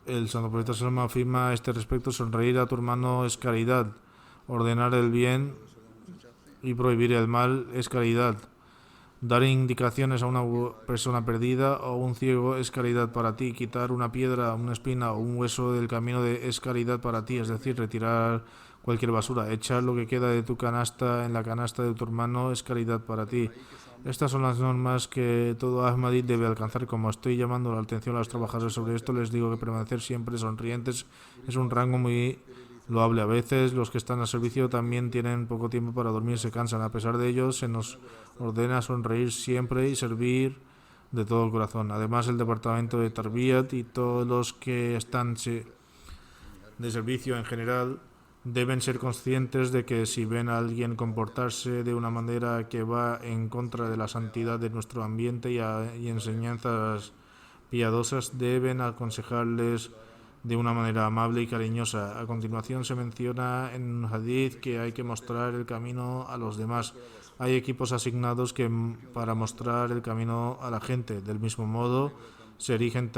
El Santo Profeta ﷺ afirma a este respecto: sonreír a tu hermano es caridad, ordenar el bien y prohibir el mal es caridad, dar indicaciones a una persona perdida o un ciego es caridad para ti, quitar una piedra, una espina o un hueso del camino es caridad para ti, es decir, retirar cualquier basura, echar lo que queda de tu canasta en la canasta de tu hermano es caridad para ti. Estas son las normas que todo Ahmadi debe alcanzar. Como estoy llamando la atención a los trabajadores sobre esto, les digo que permanecer siempre sonrientes es un rango muy loable. A veces los que están al servicio también tienen poco tiempo para dormir, se cansan. A pesar de ello, se nos ordena sonreír siempre y servir de todo corazón. Además, el departamento de Tarbiyat y todos los que están de servicio en general deben ser conscientes de que si ven a alguien comportarse de una manera que va en contra de la santidad de nuestro ambiente y enseñanzas piadosas, deben aconsejarles de una manera amable y cariñosa. A continuación se menciona en un hadith que hay que mostrar el camino a los demás. Hay equipos asignados para mostrar el camino a la gente. Del mismo modo, se erigen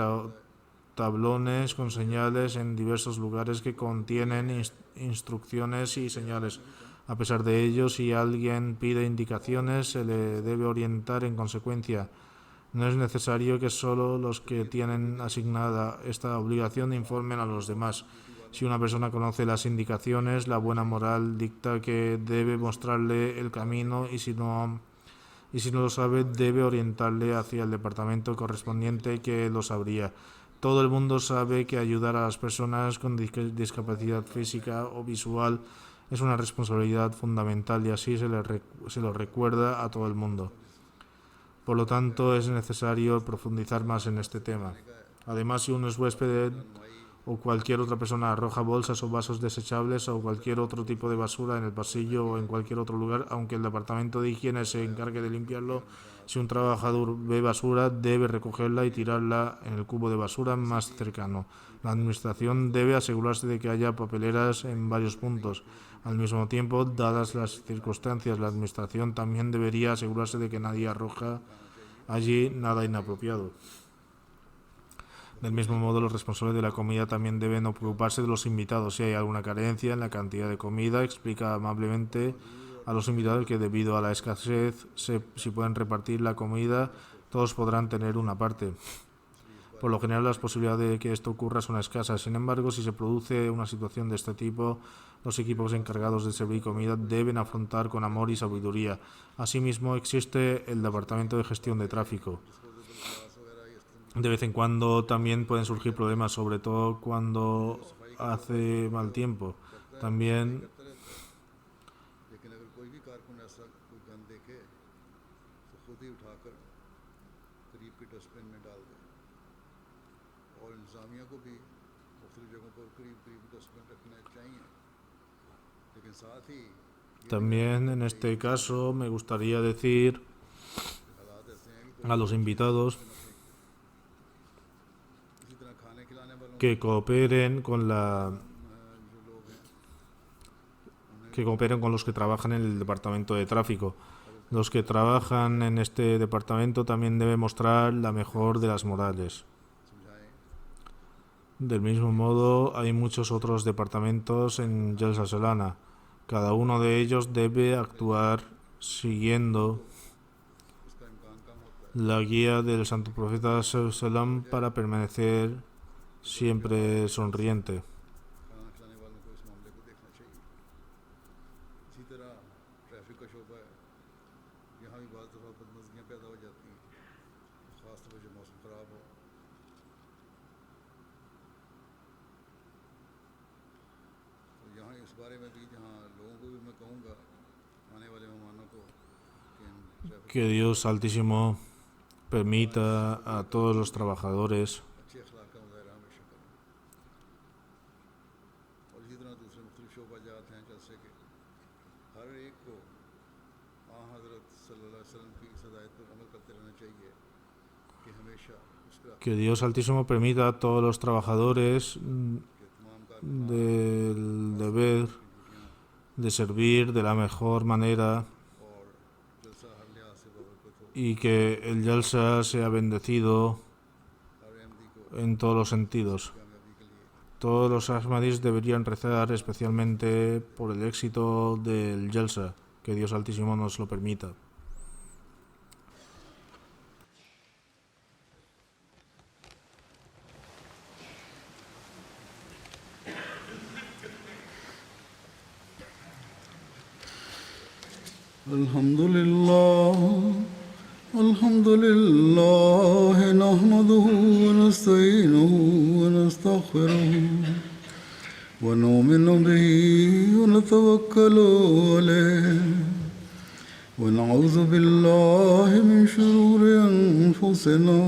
tablones con señales en diversos lugares que contienen instrucciones y señales. A pesar de ello, si alguien pide indicaciones, se le debe orientar en consecuencia. No es necesario que solo los que tienen asignada esta obligación informen a los demás. Si una persona conoce las indicaciones, la buena moral dicta que debe mostrarle el camino y si no lo sabe, debe orientarle hacia el departamento correspondiente que lo sabría. Todo el mundo sabe que ayudar a las personas con discapacidad física o visual es una responsabilidad fundamental y así se lo recuerda a todo el mundo. Por lo tanto, es necesario profundizar más en este tema. Además, si un huésped o cualquier otra persona arroja bolsas o vasos desechables o cualquier otro tipo de basura en el pasillo o en cualquier otro lugar, aunque el departamento de higiene se encargue de limpiarlo, si un trabajador ve basura, debe recogerla y tirarla en el cubo de basura más cercano. La administración debe asegurarse de que haya papeleras en varios puntos. Al mismo tiempo, dadas las circunstancias, la administración también debería asegurarse de que nadie arroja allí nada inapropiado. Del mismo modo, los responsables de la comida también deben ocuparse de los invitados. Si hay alguna carencia en la cantidad de comida, explica amablemente a los invitados que debido a la escasez, si pueden repartir la comida, todos podrán tener una parte. Por lo general, las posibilidades de que esto ocurra son escasas. Sin embargo, si se produce una situación de este tipo, los equipos encargados de servir comida deben afrontar con amor y sabiduría. Asimismo, existe el Departamento de Gestión de Tráfico. De vez en cuando también pueden surgir problemas, sobre todo cuando hace mal tiempo. También en este caso me gustaría decir a los invitados que cooperen con los que trabajan en el departamento de tráfico. Los que trabajan en este departamento también deben mostrar la mejor de las morales. Del mismo modo, hay muchos otros departamentos en Jalsa Solana. Cada uno de ellos debe actuar siguiendo la guía del Santo Profeta Sallam para permanecer siempre sonriente. इस बारे में भी जहाँ लोगों को भी मैं कहूँगा आने वाले मेहमानों को कि in traffic Que Dios Altísimo permita a todos los trabajadores अच्छे अखलाक का मुजाहरा हमेशा करें। और इसी तरह दूसरे मुख्तलिफ शोबाजात हैं जैसे कि हर एक को हज़रत सल्लल्लाहु अलैहि वसल्लम की इस हिदायत पर अमल करते रहना चाहिए कि हमेशा उसका que Dios Altísimo permita a todos los trabajadores के तमाम कारकुनान del deber de servir de la mejor manera और जलसा हर लिहाज से बरकत हो, y que el Jalsa sea bendecido हर अहमदी को en todos los sentidos. कामयाबी के लिए Todos los Ahmadis deberían rezar especialmente por el éxito del Jalsa, que Dios Altísimo nos lo permita. الحمد لله نحمده ونستعينه ونستغفره ونؤمن به ونتوكل عليه ونعوذ بالله من شرور أنفسنا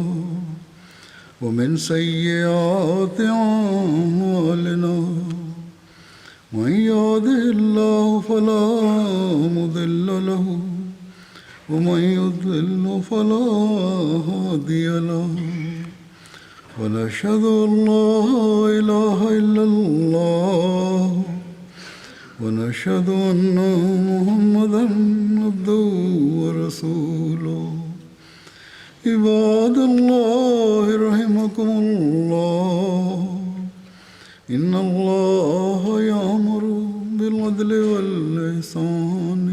ومن سيئات أعمالنا من يهده الله فلا مضل له ومن يضلل فلا هادي له ونشهد أن لا إله إلا الله ونشهد أن محمدا عبده ورسوله عباد الله رحمكم الله إن الله يأمر بالعدل والإحسان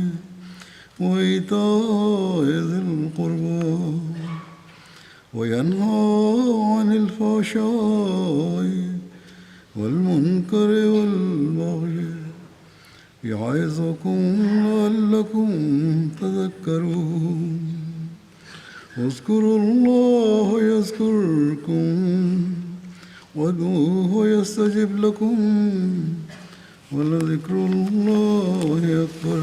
وإيتاء ذي القربى وينهى عن الفحشاء والمنكر والبغي يعظكم لعلكم تذكرون اذكروا الله يذكركم وادعوه يستجب لكم ولذكر الله أكبر